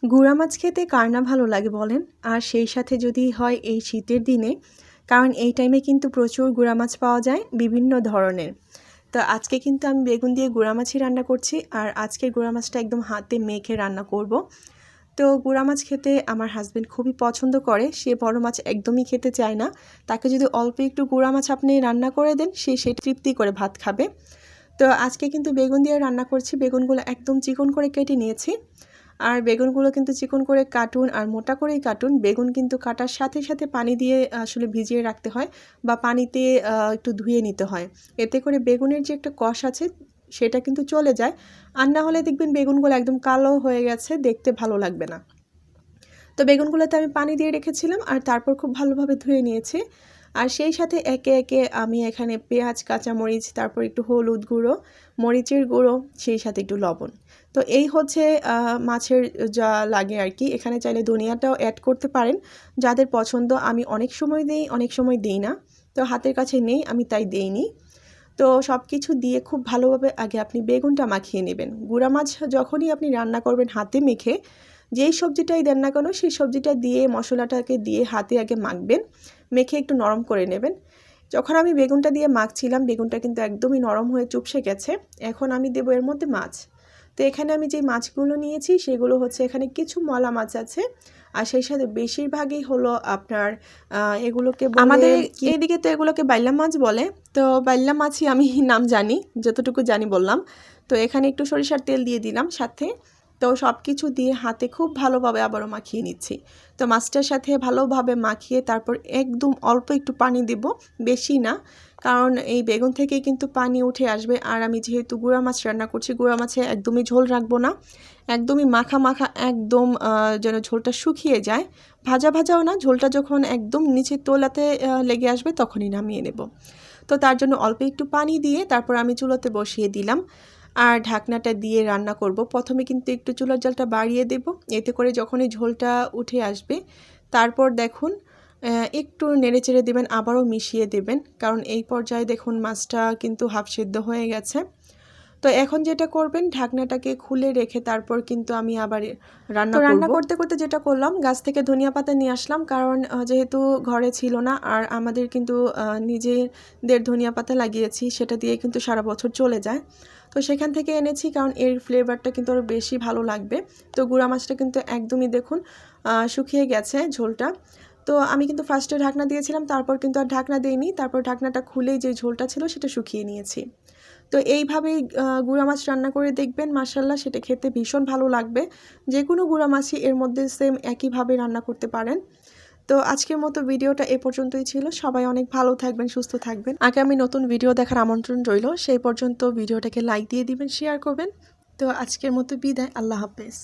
গুঁড়া মাছ খেতে কার না ভালো লাগে বলেন, আর সেই সাথে যদি হয় এই শীতের দিনে, কারণ এই টাইমে কিন্তু প্রচুর গুঁড়া মাছ পাওয়া যায় বিভিন্ন ধরনের। তো আজকে কিন্তু আমি বেগুন দিয়ে গুঁড়া মাছই রান্না করছি, আর আজকের গুঁড়া মাছটা একদম হাতে মেখে রান্না করব। তো গুঁড়া মাছ খেতে আমার হাজব্যান্ড খুবই পছন্দ করে, সে বড় মাছ একদমই খেতে চায় না। তাকে যদি অল্প একটু গুঁড়া মাছ আপনি রান্না করে দেন, সে তৃপ্তি করে ভাত খাবে। তো আজকে কিন্তু বেগুন দিয়ে রান্না করছি। বেগুনগুলো একদম চিকন করে কেটে নিয়েছি, আর বেগুনগুলো কিন্তু চিকন করে কাটুন আর মোটা করেই কাটুন। বেগুন কিন্তু কাটার সাথে সাথে পানি দিয়ে আসলে ভিজিয়ে রাখতে হয়, বা পানিতে একটু ধুয়ে নিতে হয়। এতে করে বেগুনের যে একটা কষ আছে সেটা কিন্তু চলে যায়, আর না হলে দেখবেন বেগুনগুলো একদম কালো হয়ে গেছে, দেখতে ভালো লাগবে না। তো বেগুনগুলোতে আমি পানি দিয়ে রেখেছিলাম, আর তারপর খুব ভালোভাবে ধুয়ে নিয়েছি। আর সেই সাথে একে একে আমি এখানে পেঁয়াজ, কাঁচামরিচ, তারপর একটু হলুদ গুঁড়ো, মরিচের গুঁড়ো, সেই সাথে একটু লবণ। তো এই হচ্ছে মাছের যা লাগে আর কি। এখানে চাইলে ধনিয়াটাও অ্যাড করতে পারেন, যাদের পছন্দ। আমি অনেক সময় দিই, অনেক সময় দিই না। তো হাতের কাছে নেই, আমি তাই দিইনি। তো সব কিছু দিয়ে খুব ভালোভাবে আগে আপনি বেগুনটা মাখিয়ে নেবেন। গুঁড়া মাছ যখনই আপনি রান্না করবেন হাতে মেখে, যেই সবজিটাই দেন না কেন সেই সবজিটা দিয়ে মশলাটাকে দিয়ে হাতে আগে মাখবেন, মেখে একটু নরম করে নেবেন। যখন আমি বেগুনটা দিয়ে মাখছিলাম, বেগুনটা কিন্তু একদমই নরম হয়ে চুপসে গেছে। এখন আমি দেবো এর মধ্যে মাছ। তো এখানে আমি যে মাছগুলো নিয়েছি সেগুলো হচ্ছে, এখানে কিছু মলা মাছ আছে, আর সেই সাথে বেশিরভাগই হলো আপনার এগুলোকে আমাদের এইদিকে তো এগুলোকে বাইলা মাছ বলে। তো বাইলা মাছই আমি নাম জানি, যতটুকু জানি বললাম। তো এখানে একটু সরিষার তেল দিয়ে দিলাম সাথে। তো সব কিছু দিয়ে হাতে খুব ভালোভাবে আবারও মাখিয়ে নিচ্ছি। তো মাছটার সাথে ভালোভাবে মাখিয়ে তারপর একদম অল্প একটু পানি দেব, বেশি না, কারণ এই বেগুন থেকে কিন্তু পানি উঠে আসবে। আর আমি যেহেতু গুঁড়া মাছ রান্না করছি, গুঁড়া মাছে একদমই ঝোল রাখবো না, একদমই মাখা মাখা, একদম যেন ঝোলটা শুকিয়ে যায়। ভাজা ভাজাও না, ঝোলটা যখন একদম নিচে তোলাতে লেগে আসবে তখনই নামিয়ে নেব। তো তার জন্য অল্প একটু পানি দিয়ে তারপর আমি চুলোতে বসিয়ে দিলাম, আর ঢাকনাটা দিয়ে রান্না করব। প্রথমে কিন্তু একটু চুলার জালটা বাড়িয়ে দেব, এতে করে যখনই ঝোলটা উঠে আসবে তারপর দেখুন একটু নেড়েচেড়ে দেবেন, আবারও মিশিয়ে দেবেন, কারণ এই পর্যায়ে দেখুন মাছটা কিন্তু হাফ সিদ্ধ হয়ে গেছে। তো এখন যেটা করবেন, ঢাকনাটাকে খুলে রেখে তারপর কিন্তু আমি আবার রান্না করতে করতে যেটা করলাম, গাছ থেকে ধনিয়া পাতা নিয়ে আসলাম, কারণ যেহেতু ঘরে ছিল না, আর আমাদের কিন্তু নিজেদের ধনিয়া পাতা লাগিয়েছি, সেটা দিয়ে কিন্তু সারা বছর চলে যায়। তো সেখান থেকে এনেছি, কারণ এর ফ্লেভারটা কিন্তু আরও বেশি ভালো লাগবে। তো গুঁড়া মাছটা কিন্তু একদমই দেখুন শুকিয়ে গেছে ঝোলটা। তো আমি কিন্তু ফার্স্টে ঢাকনা দিয়েছিলাম, তারপর কিন্তু আর ঢাকনা দিইনি। তারপর ঢাকনাটা খুলেই যে ঝোলটা ছিল সেটা শুকিয়ে নিয়েছি। তো এইভাবেই গুঁড়া মাছ রান্না করে দেখবেন, মাশাআল্লাহ সেটা খেতে ভীষণ ভালো লাগবে। যে কোনো গুঁড়া মাছই এর মধ্যে সেম একইভাবে রান্না করতে পারেন। তো আজকের মতো ভিডিওটা এ পর্যন্তই ছিল। সবাই অনেক ভালো থাকবেন, সুস্থ থাকবেন। আগামী নতুন ভিডিও দেখার আমন্ত্রণ রইল। সেই পর্যন্ত ভিডিওটাকে লাইক দিয়ে দিবেন, শেয়ার করবেন। তো আজকের মতো বিদায়, আল্লাহ হাফেজ।